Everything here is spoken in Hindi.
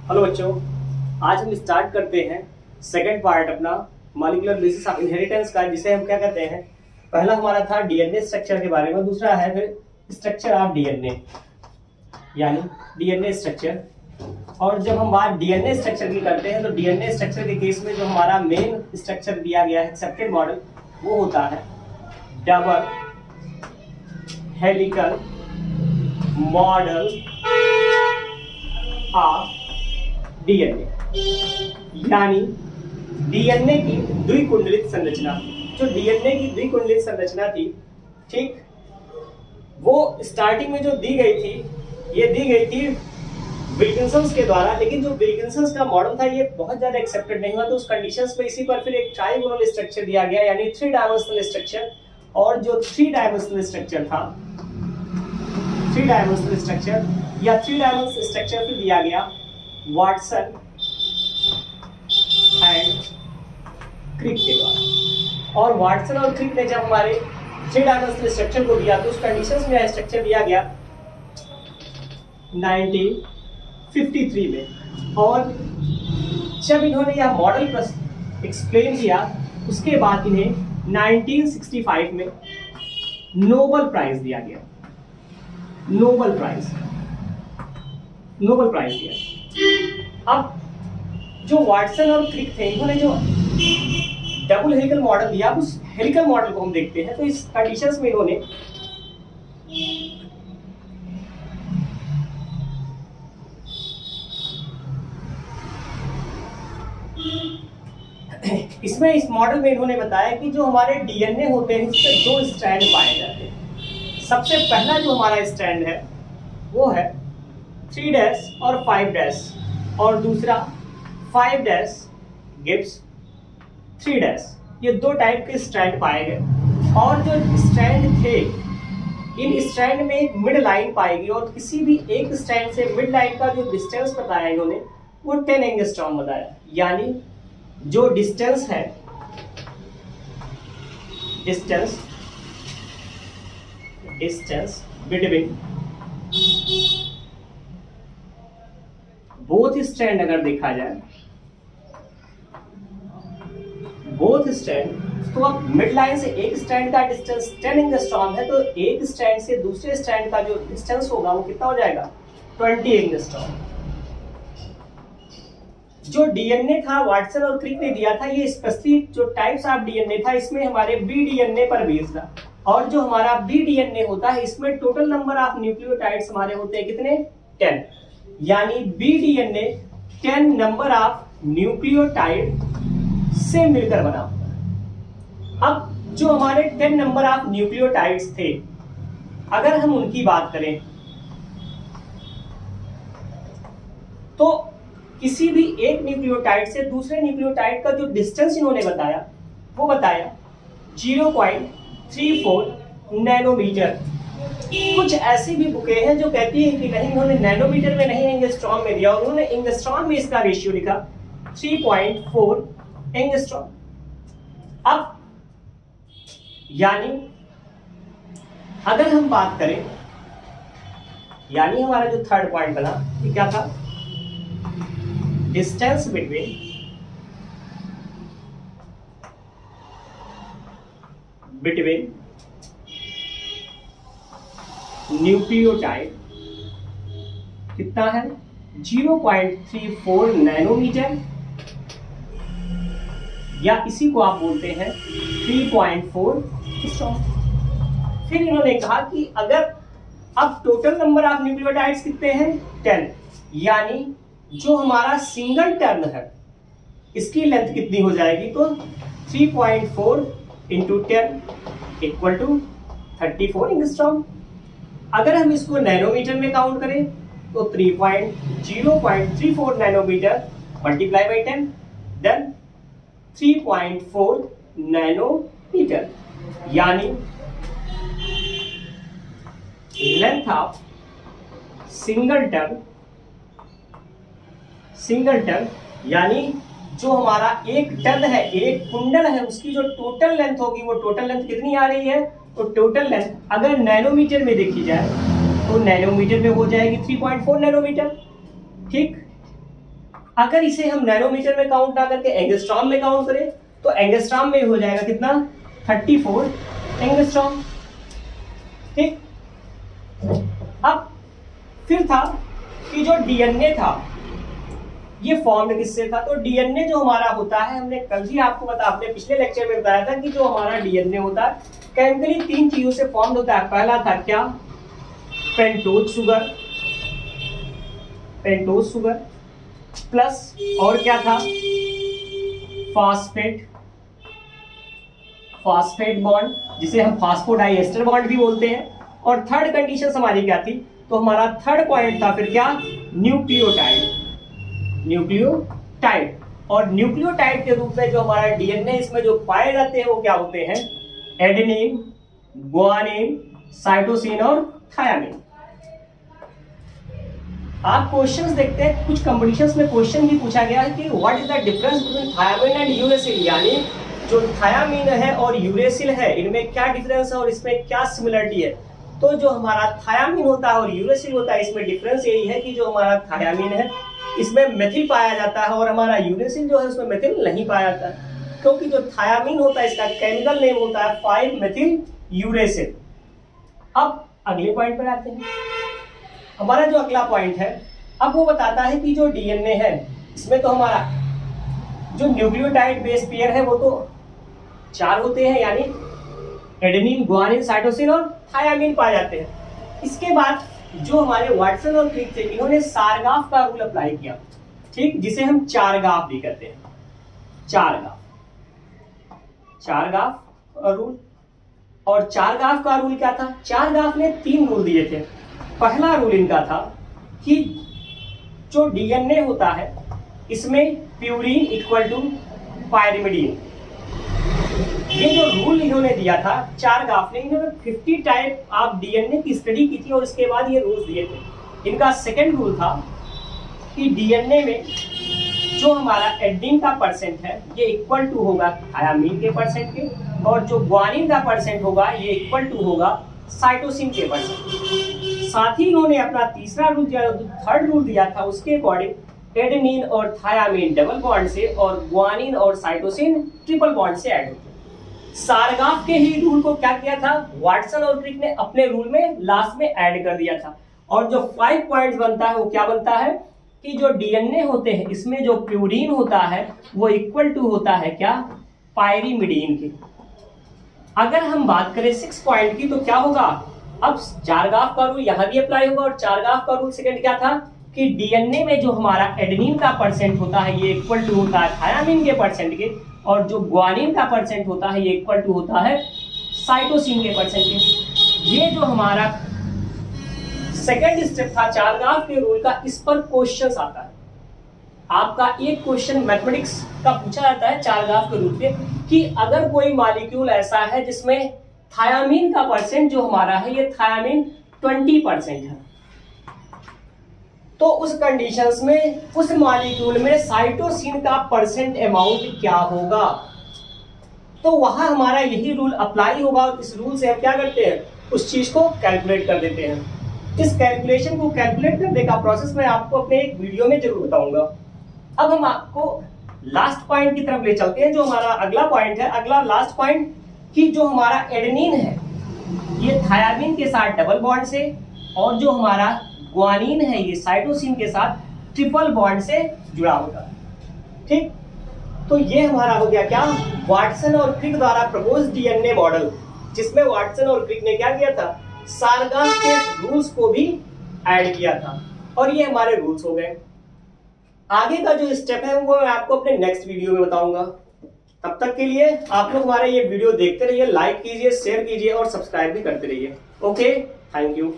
हेलो बच्चों, आज हम स्टार्ट करते हैं सेकंड पार्ट अपना मॉलिक्यूलर बेसिस ऑफ इनहेरिटेंस का, जिसे हम क्या कहते हैं। पहला हमारा था डीएनए स्ट्रक्चर के बारे में, दूसरा है फिर स्ट्रक्चर ऑफ डीएनए यानी डीएनए स्ट्रक्चर। और जब हम बात डीएनए स्ट्रक्चर की करते हैं तो डीएनए स्ट्रक्चर के केस में जो हमारा मेन स्ट्रक्चर दिया गया है एक्सेप्टेड मॉडल, वो होता है double helical model of DNA, यानी डीएनए की द्विकुंडलित संरचना। जो डीएनए की द्विकुंडलित संरचना थी, ठीक, वो स्टार्टिंग में जो दी गई थी, ये दी गई थी विल्किंसन के द्वारा। लेकिन जो विल्किंसन का मॉडल था ये बहुत ज्यादा एक्सेप्टेड नहीं हुआ, तो उस कंडीशंस पे इसी पर फिर एक ट्राइगोनल स्ट्रक्चर दिया गया, यानी 3 डायमेंशनल स्ट्रक्चर। और जो 3 डायमेंशनल स्ट्रक्चर था, 3 डायमेंशनल स्ट्रक्चर या 3 डायमेंशनल स्ट्रक्चर फिर दिया गया वाटसन एंड क्रिक के द्वारा। और वाटसन और क्रिक ने जब हमारे 3 डायमेंशनल स्ट्रक्चर को दिया तो उस कंडीशंस में स्ट्रक्चर दिया गया 1953 में। और जब इन्होंने यह मॉडल एक्सप्लेन किया, उसके बाद इन्हें 1965 में नोबेल प्राइज दिया गया। नोबेल प्राइज दिया। अब जो वाटसन और क्रिक थे, इन्होंने जो डबल हेलिकल मॉडल दिया, उस हेलिकल मॉडल को हम देखते हैं। तो इस कंडीशंस में इन्होंने इस मॉडल में इन्होंने बताया कि जो हमारे डीएनए होते हैं, इसमें 2 स्ट्रैंड पाए जाते हैं। सबसे पहला जो हमारा स्ट्रैंड है वो है 3' और 5', और दूसरा 5' गिव्स 3'। ये 2 टाइप के स्ट्रैंड पाए गए। और जो स्ट्रैंड थे, इन स्ट्रैंड में एक मिड लाइन पाएगी, और किसी भी एक स्ट्रैंड से मिड लाइन का जो डिस्टेंस बताया इन्होंने, वो 10 एंगस्ट्रॉम बताया। यानी जो डिस्टेंस है, डिस्टेंस बिटवीन बोथ स्ट्रैंड अगर देखा जाए, बोथ स्ट्रैंड, तो अब मिड लाइन से एक स्ट्रैंड का डिस्टेंस 10 एंगस्ट्रॉम है, तो एक स्ट्रैंड से दूसरे स्ट्रैंड का जो डिस्टेंस होगा वो कितना हो जाएगा, 20 एंगस्ट्रॉम। जो डीएनए था वाटसन और क्रिक ने दिया था, ये स्पेशली जो टाइप्स ऑफ डीएनए था, इसमें हमारे बी डीएनए पर बेस्ड था। और जो हमारा बी डीएनए होता है, इसमें टोटल नंबर ऑफ न्यूक्लियोटाइड्स हमारे होते हैं कितने, 10। यानी B DNA 10 number of nucleotide से मिलकर बना होता है। अब जो हमारे 10 नंबर ऑफ न्यूक्लियोटाइड्स थे, अगर हम उनकी बात करें तो किसी भी एक न्यूक्लियोटाइड से दूसरे न्यूक्लियोटाइड का जो डिस्टेंस इन्होंने बताया, वो बताया 0.34 नैनोमीटर। कुछ ऐसी भी बुकें हैं जो कहती है कि नहीं, इन्होंने नैनोमीटर में नहीं, एंगस्ट्रॉम में दिया, और उन्होंने एंगस्ट्रॉम में इसका रेशियो लिखा 3.4 एंगस्ट्रॉम। अब यानी अगर हम बात करें, यानी हमारा जो थर्ड पॉइंट बना, ये क्या था, डिस्टेंस बिटवीन न्यूक्लियोटाइड कितना है, 0.34 नैनोमीटर, या इसी को आप बोलते हैं 3.4 एंगस्ट्रॉम। फिर इन्होंने कहा कि अगर अब टोटल नंबर ऑफ न्यूक्लियोटाइड्स कितने हैं, 10, यानी जो हमारा सिंगल टर्न है, इसकी लेंथ कितनी हो जाएगी, तो 3.4 × 10 इक्वल टू 34 एंगस्ट्रॉम। अगर हम इसको नैनोमीटर में काउंट करें तो 0.34 nanometre multiply by 10, then 3.4 nanometre, यानी लेंथ ऑफ सिंगल टर्न, यानी जो हमारा एक टन है, एक कुंडल है, उसकी जो टोटल लेंथ होगी, वो टोटल लेंथ कितनी आ रही है, तो टोटल लेंथ अगर नैनोमीटर में देखी जाए तो नैनोमीटर में हो जाएगी 3.4 नैनोमीटर। ठीक, अगर इसे हम नैनोमीटर में काउंट ना करके एंगस्ट्रॉम में काउंट करें तो एंगस्ट्रॉम में हो जाएगा कितना 34 एंगस्ट्रॉम। ठीक, अब फिर था कि जो डीएनए था ये फॉर्म्ड किससे था, तो डीएनए जो हमारा होता है, हमने कल ही आपको अपने पिछले लेक्चर में बताया था कि जो हमारा डीएनए होता है केमिकली 3 चीजों से फॉर्म्ड होता है। पहला था क्या, पेंटोज शुगर प्लस और क्या था, फॉस्फेट बॉन्ड जिसे हम फास्फोडाइएस्टर बॉन्ड भी बोलते हैं। और थर्ड कंडीशन हमारी क्या थी, तो हमारा थर्ड पॉइंट था फिर क्या, न्यूक्लियोटाइड। और न्यूक्लियोटाइड के रूप में जो हमारा डीएनए इसमें जो पाए जाते हैं वो क्या होते हैं, एडेनिन, गुआनिन, साइटोसिन और थायामिन। आप क्वेश्चंस देखते हैं, कुछ कंपटीशंस में क्वेश्चन भी पूछा गया है कि what is the difference between thiamine and uracil, यानी जो थायामिन है और यूरेसिल है इनमें क्या डिफरेंस है और इसमें क्या सिमिलरिटी है। तो जो हमारा थायामिन होता है और यूरेसिल होता है इसमें डिफरेंस यही है कि जो हमारा थायामिन है इसमें मेथिल पाया जाता है और हमारा यूरेसिल जो है उसमें मेथिल नहीं पाया जाता है, क्योंकि जो थायामिन होता है इसका केमिकल नेम होता है 5-मेथिल यूरेसिल। अब अगले पॉइंट पर आते हैं। हमारा जो अगला पॉइंट है अब वो बताता है कि जो डीएनए है इसमें तो हमारा जो न्यूक्लियोटाइड बेस पेयर है वो तो 4 होते हैं, यानी एडेनिन, गुआनिन, साइटोसिन और थायामिन पाए जाते हैं। इसके बाद जो हमारे वाटसन और क्रिक थे इन्होंने सारगाफ का रूल अप्लाई किया, ठीक, जिसे हम चारगाफ भी कहते हैं, चारगाफ रूल। और चारगाफ का रूल क्या था, चारगाफ ने 3 रूल दिए थे। पहला रूल इनका था कि जो डीएनए होता है इसमें प्यूरिन इक्वल टू पायरिमिडीन। ये जो रूल इन्होंने दिया था चारगाफ ने, इन्होंने 50 टाइप ऑफ डीएनए की स्टडी की थी और इसके बाद ये रूल्स दिए थे। इनका सेकंड रूल था कि डीएनए में जो हमारा एडेनिन का परसेंट है ये इक्वल टू होगा थायामिन के परसेंट के, और जो गुआनिन का परसेंट होगा ये इक्वल टू होगा साइटोसिन के परसेंट। साथ ही इन्होंने अपना तीसरा रूल दिया, थर्ड रूल दिया था, उसके अकॉर्डिंग एडेनिन और थायामिन डबल बॉन्ड से और गुआनिन और साइटोसिन ट्रिपल बॉन्ड से ऐड होते हैं। सारगाफ के ही रूल को क्या किया था, वाटसन और क्रिक ने अपने रूल में लास्ट में ऐड कर दिया था। और जो 5 पॉइंट्स बनता है वो क्या बनता है कि जो डीएनए होते हैं इसमें जो प्यूरिन होता है वो इक्वल टू होता है क्या, पायरिमिडीन के। अगर हम बात करें 6 पॉइंट की तो क्या होगा, अब चारगाफ का रूल यहाँ भी अप्लाई होगा। और चारगाफ का रूल सेकंड क्या था कि डीएनए में जो हमारा एडेनिन का परसेंट होता है ये इक्वल टू होता है थायामिन के परसेंट के, और जो गुआनिन का परसेंट होता है ये इक्वल टू होता है साइटोसिन के परसेंट के। ये जो हमारा सेकंड स्टेप था चारगाफ के रूल का, इस पर क्वेश्चन आता है। आपका एक क्वेश्चन मैथमेटिक्स का पूछा जाता है चारगाफ के रूल पे कि अगर कोई मॉलिक्यूल ऐसा है जिसमें थायामिन का परसेंट जो हमारा है ये थायामिन 20% है, तो उस कंडीशंस में उस मॉलिक्यूल में साइटोसिन का परसेंट अमाउंट क्या होगा, तो वहां हमारा यही रूल अप्लाई होगा। और इस रूल से हम क्या करते हैं, उस चीज को कैलकुलेट कर देते हैं। इस कैलकुलेशन को कैलकुलेट करने का प्रोसेस मैं आपको अपने एक वीडियो में जरूर बताऊंगा। अब हम आपको लास्ट पॉइंट की तरफ ले चलते हैं, जो हमारा अगला पॉइंट है। अगला लास्ट पॉइंट कि जो हमारा एडेनिन है ये थायामिन के साथ डबल बॉन्ड से, और जो हमारा गुआनिन है ये साइटोसिन के साथ ट्रिपल बॉन्ड से जुड़ा होता है। ठीक, तो ये हमारा हो गया क्या, वाटसन और क्रिक द्वारा प्रपोज डीएनए मॉडल, जिसमें वाटसन और क्रिक ने क्या किया था, सारगाफ के रूल्स को भी ऐड किया था। और ये हमारे रूल्स हो गए। आगे का जो स्टेप है वो मैं आपको अपने नेक्स्ट वीडियो में बताऊंगा। तब तक के लिए आप लोग हमारे ये वीडियो देखते रहिए, लाइक कीजिए, शेयर कीजिए और सब्सक्राइब भी करते रहिए। Okay, thank you.